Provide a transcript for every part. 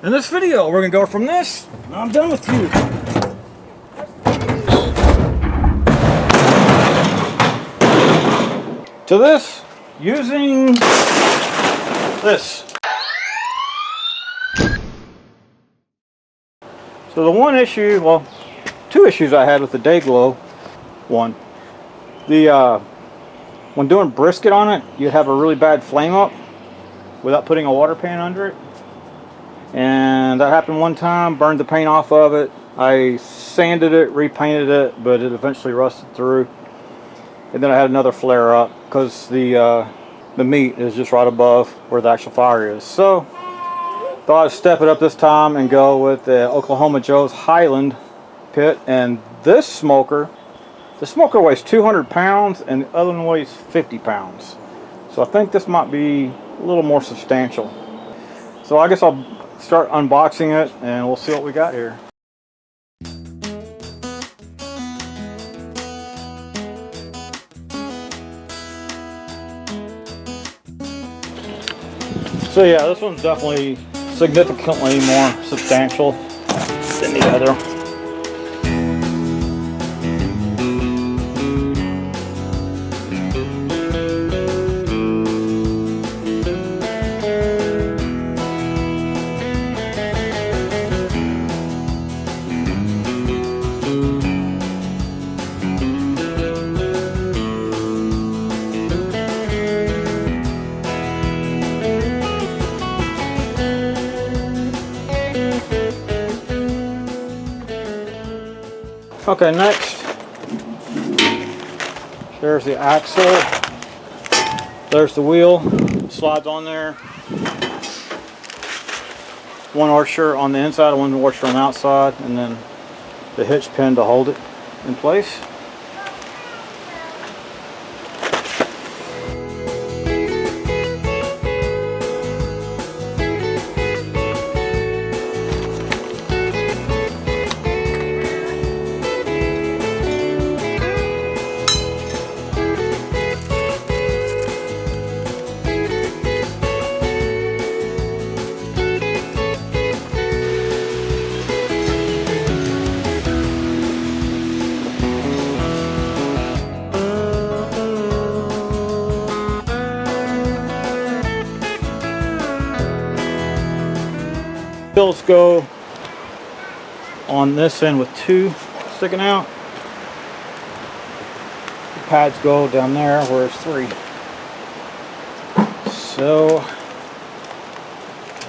In this video, we're gonna go from this, and I'm done with you, to this, using this. So the one issue, well, two issues I had with the Day Glow. One, when doing brisket on it, you'd have a really bad flame up without putting a water pan under it. And that happened one time, burned the paint off of it. I sanded it, repainted it, but it eventually rusted through. And then I had another flare up because the meat is just right above where the actual fire is. So thought I'd step it up this time and go with the Oklahoma Joes Highland pit. And this smoker, the smoker weighs 200 pounds and the other one weighs 50 pounds. So I think this might be a little more substantial. So I guess I'll start unboxing it and we'll see what we got here. So yeah, this one's definitely significantly more substantial than the other. Okay, next, there's the axle, there's the wheel, slides on there, one washer on the inside, one washer on the outside, and then the hitch pin to hold it in place. Wheels go on this end with two sticking out. The pads go down there where it's three. So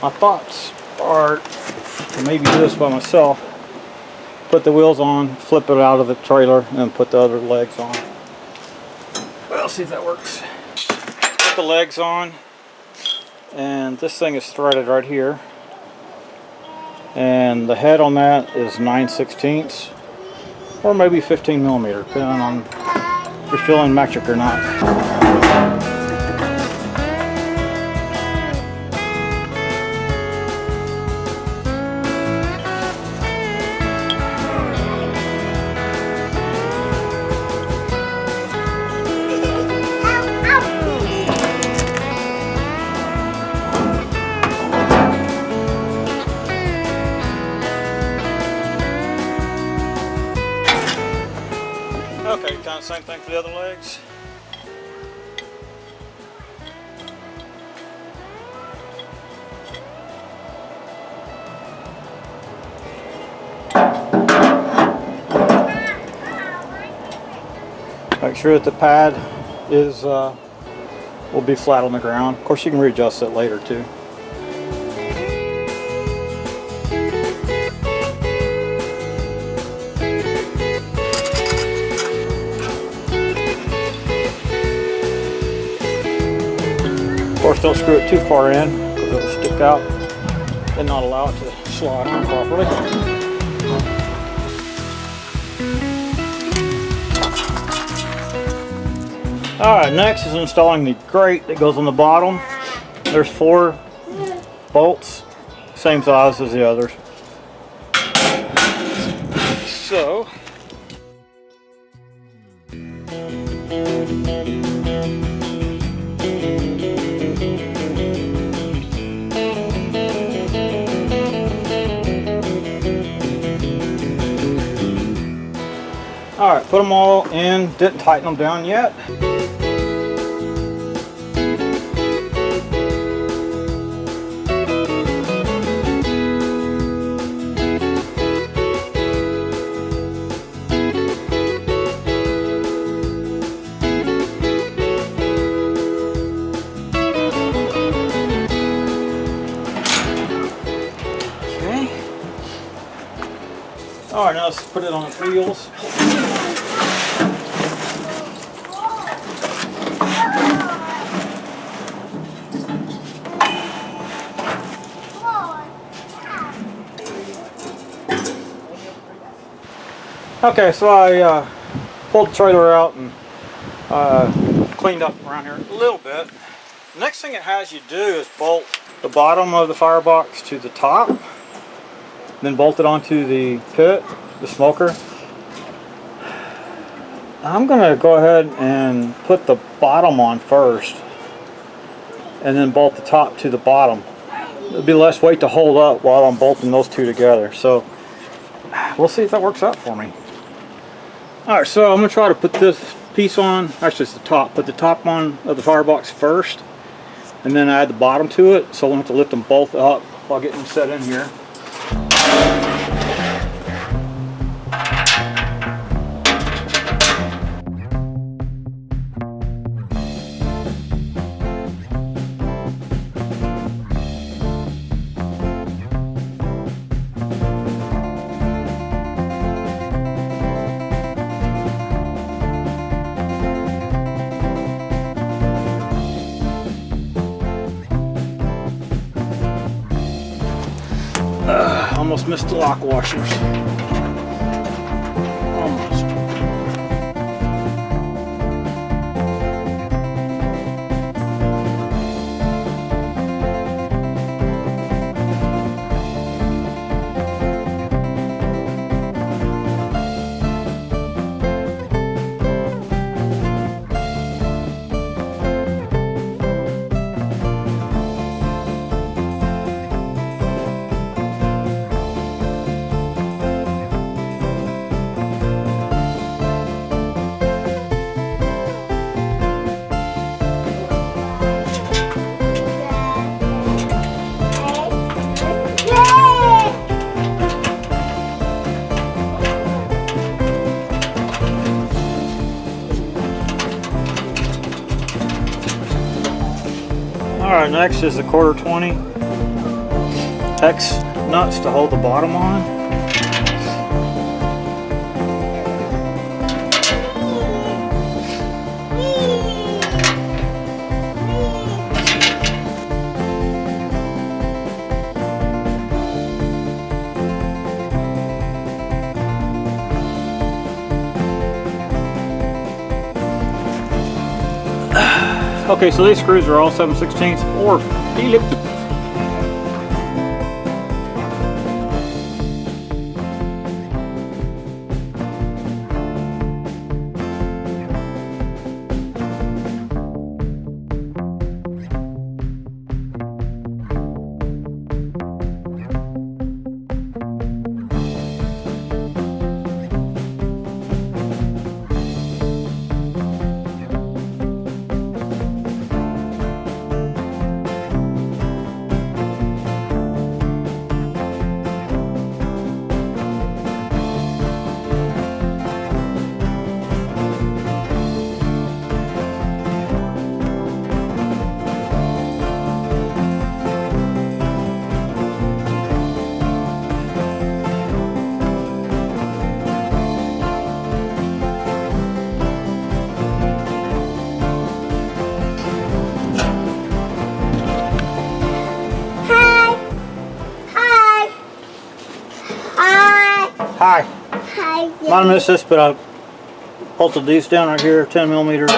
my thoughts are to maybe do this by myself. Put the wheels on, flip it out of the trailer, and put the other legs on. Well, see if that works. Put the legs on, and this thing is threaded right here. And the head on that is 9/16 or maybe 15 millimeter, depending on if you're feeling metric or not. Okay, kind of same thing for the other legs. Make sure that the pad is will be flat on the ground. Of course, you can readjust it later too. Of course, don't screw it too far in because it'll stick out and not allow it to slide on properly. Alright, next is installing the grate that goes on the bottom. There's 4 bolts, same size as the others. So Alright, put them all in, didn't tighten them down yet. Alright, now let's put it on the wheels. Okay, so I pulled the trailer out and cleaned up around here a little bit. The next thing it has you do is bolt the bottom of the firebox to the top. Then bolt it onto the pit, the smoker. I'm gonna go ahead and put the bottom on first and then bolt the top to the bottom. There'll be less weight to hold up while I'm bolting those two together. So we'll see if that works out for me. Alright, so I'm gonna try to put this piece on, actually it's the top, put the top on of the firebox first and then add the bottom to it, so I won't have to lift them both up while getting them set in here. Almost missed the lock washers. Almost. Alright, next is the 1/4 hex nuts to hold the bottom on. Okay, so these screws are all 7/16 or Philip. Hi. Hi. Might have missed this, but I bolted these down right here, 10mm.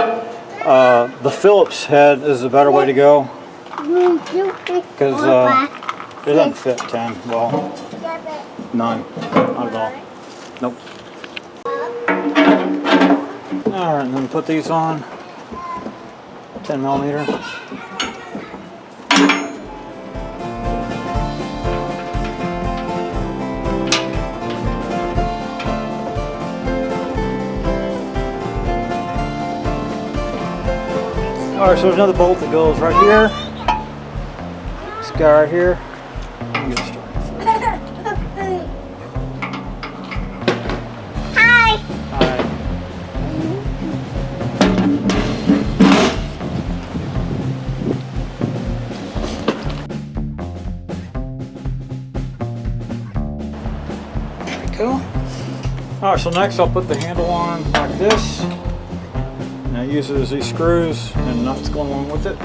The Phillips head is a better way to go because it doesn't fit 10. Well, none. Not at all. Nope. Alright, and then put these on. 10mm. Alright, so there's another bolt that goes right here. This guy right here. Let me get it started. Hi. Hi. There we go. Alright, so next I'll put the handle on like this. And it uses these screws and nuts going along with it.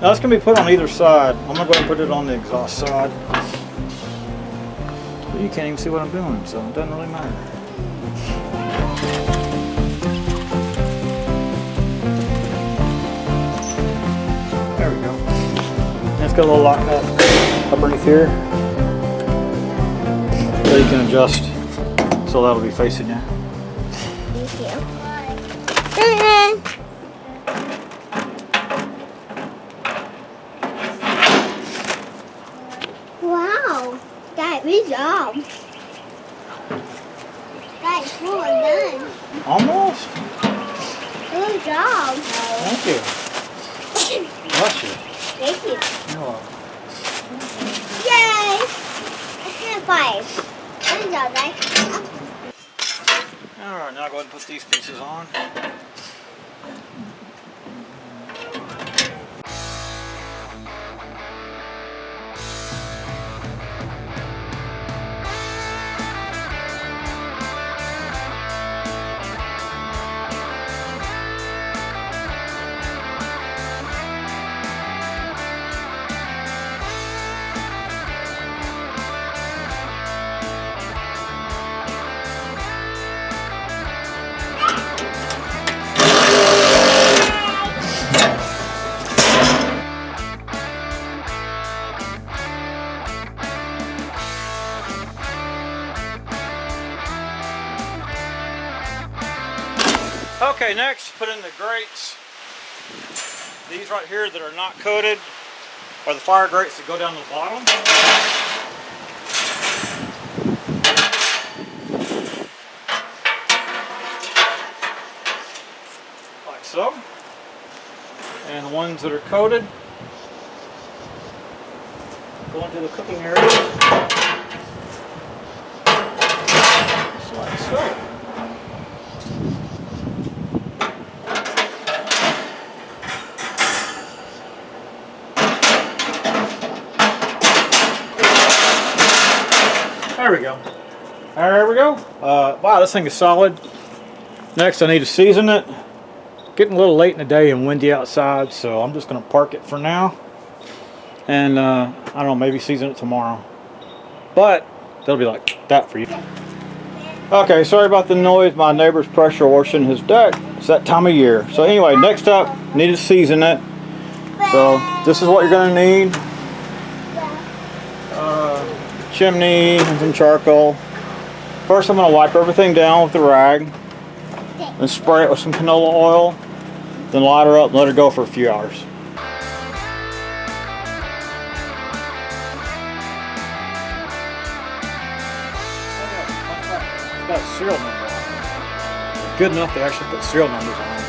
Now this can be put on either side. I'm gonna go ahead and put it on the exhaust side. But you can't even see what I'm doing, so it doesn't really matter. There we go. And it's got a little lock nut underneath here. So you can adjust so that'll be facing you. Thank you. Wow, Dad, good job. Dad, cool and done. Almost. Good job. Thank you. Bless you. Thank you. You're welcome. Yay! High five. Good job, Dad. Alright, now go ahead and put these pieces on. Okay, next put in the grates. These right here that are not coated are the fire grates that go down to the bottom. Like so. And the ones that are coated go into the cooking area. Just like so. There we go. There we go. Wow, this thing is solid. Next, I need to season it. Getting a little late in the day and windy outside, so I'm just going to park it for now. And I don't know, maybe season it tomorrow. But they'll be like that for you. Okay, sorry about the noise. My neighbor's pressure washing his deck. It's that time of year. So anyway, next up, need to season it. So this is what you're going to need. Chimney and some charcoal. First I'm going to wipe everything down with a rag, then spray it with some canola oil, then light her up and let her go for a few hours. It's got a serial number on it. Good enough to actually put serial numbers on it.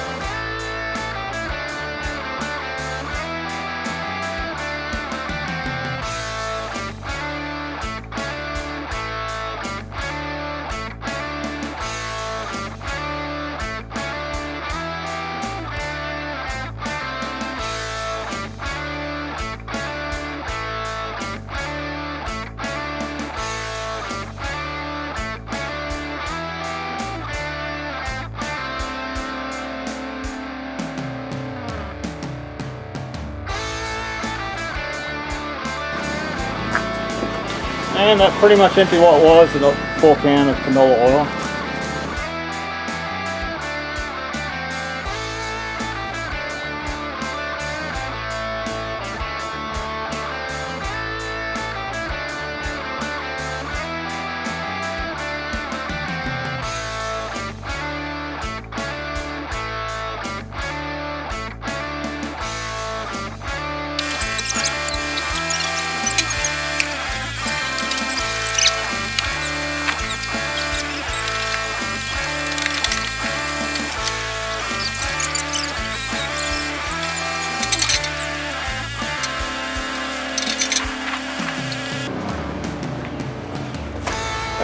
And that pretty much emptied what it was in a full can of canola oil.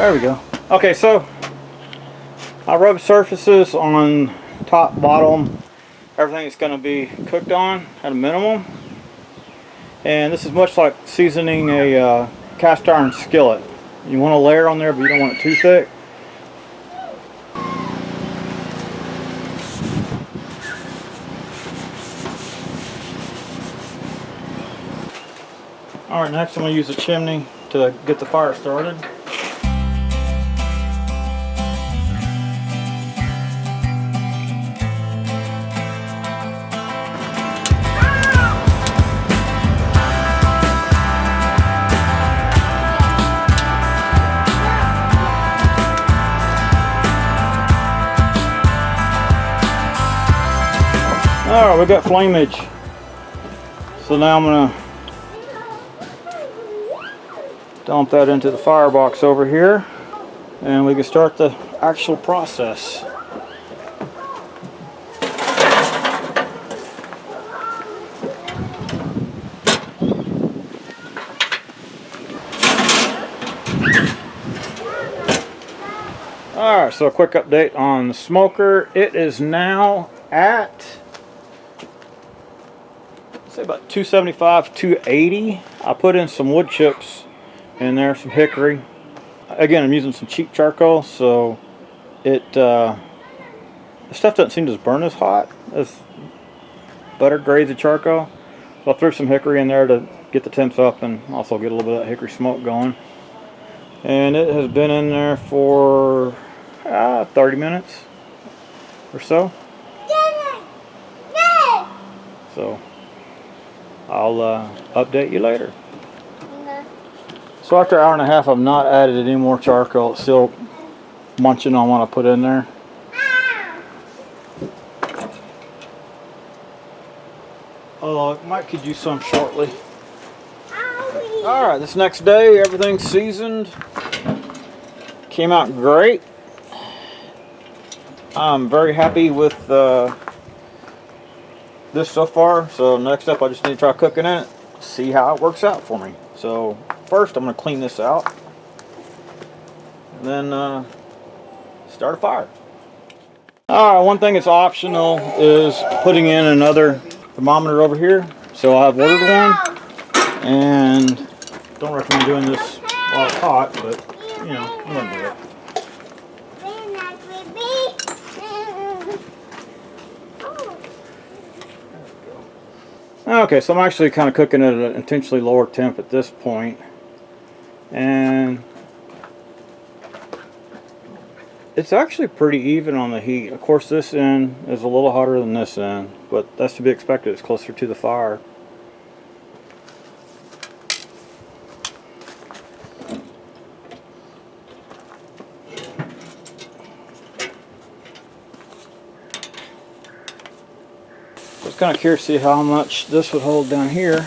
There we go. Okay, so I rub surfaces on top, bottom, everything is going to be cooked on at a minimum. And this is much like seasoning a cast iron skillet. You want a layer on there, but you don't want it too thick. Alright, next I'm going to use a chimney to get the fire started. Alright, we got flameage. So now I'm going to dump that into the firebox over here, and we can start the actual process. Alright, so a quick update on the smoker. It is now at, say, about 275, 280. I put in some wood chips in there, some hickory. Again, I'm using some cheap charcoal, so it the stuff doesn't seem to burn as hot as better grades of charcoal. So I threw some hickory in there to get the temps up and also get a little bit of that hickory smoke going. And it has been in there for 30 minutes or so. So I'll update you later. So after an hour and a half, I've not added any more charcoal. It's still munching on what I put in there. Oh, Mike could use some shortly. Alright, this next day, everything's seasoned. Came out great. I'm very happy with this so far. So next up, I just need to try cooking it, see how it works out for me. So first, I'm going to clean this out, and then start a fire. Alright, one thing that's optional is putting in another thermometer over here. So I've ordered one, and don't recommend doing this while it's hot, but you know, I'm going to do it. Okay, so I'm actually kind of cooking at an intentionally lower temp at this point, and it's actually pretty even on the heat. Of course, this end is a little hotter than this end, but that's to be expected. It's closer to the fire. I was kind of curious to see how much this would hold down here. 2,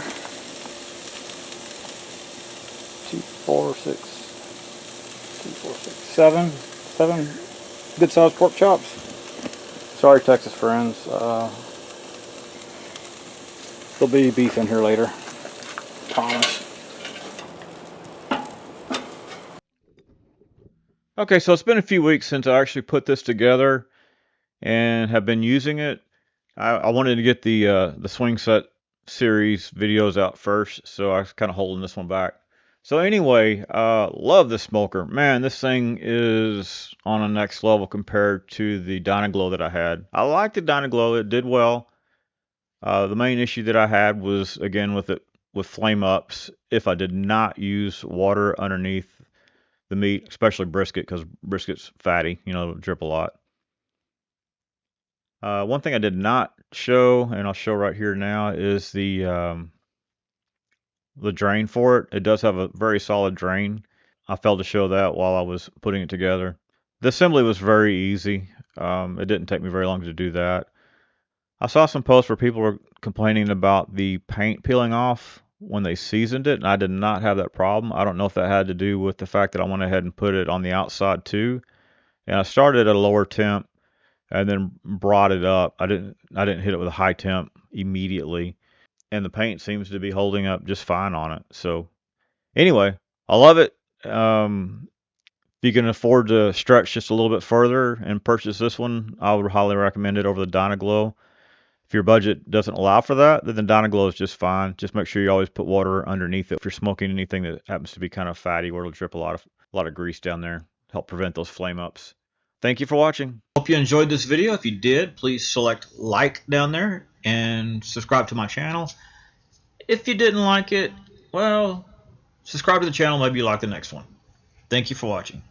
4, 6, 2, 4, 6, 7 good sized pork chops. Sorry, Texas friends. There'll be beef in here later. Promise. Okay, so it's been a few weeks since I actually put this together and have been using it. I wanted to get the swing set series videos out first, so I was kind of holding this one back. So anyway, love this smoker. Man, this thing is on a next level compared to the Dynaglow that I had. I liked the Dynaglow. It did well. The main issue that I had was, again, with flame ups if I did not use water underneath the meat, especially brisket, because brisket's fatty, you know, it'll drip a lot. One thing I did not show, and I'll show right here now, is the drain for it. It does have a very solid drain. I failed to show that while I was putting it together. The assembly was very easy. It didn't take me very long to do that. I saw some posts where people were complaining about the paint peeling off when they seasoned it, and I did not have that problem. I don't know if that had to do with the fact that I went ahead and put it on the outside too. And I started at a lower temp and then brought it up. I didn't hit it with a high temp immediately, and the paint seems to be holding up just fine on it. So anyway, I love it. The you can afford to stretch just a little bit further and purchase this one, I would highly recommend it over the Dyna-Glo. If your budget doesn't allow for that, then the Dyna-Glo is just fine. Just make sure you always put water underneath it if you're smoking anything that happens to be kind of fatty, where it'll drip a lot of grease down there, help prevent those flame ups. Thank you for watching. Hope you enjoyed this video. If you did, please select like down there and subscribe to my channel. If you didn't like it, well, subscribe to the channel. Maybe you like the next one. Thank you for watching.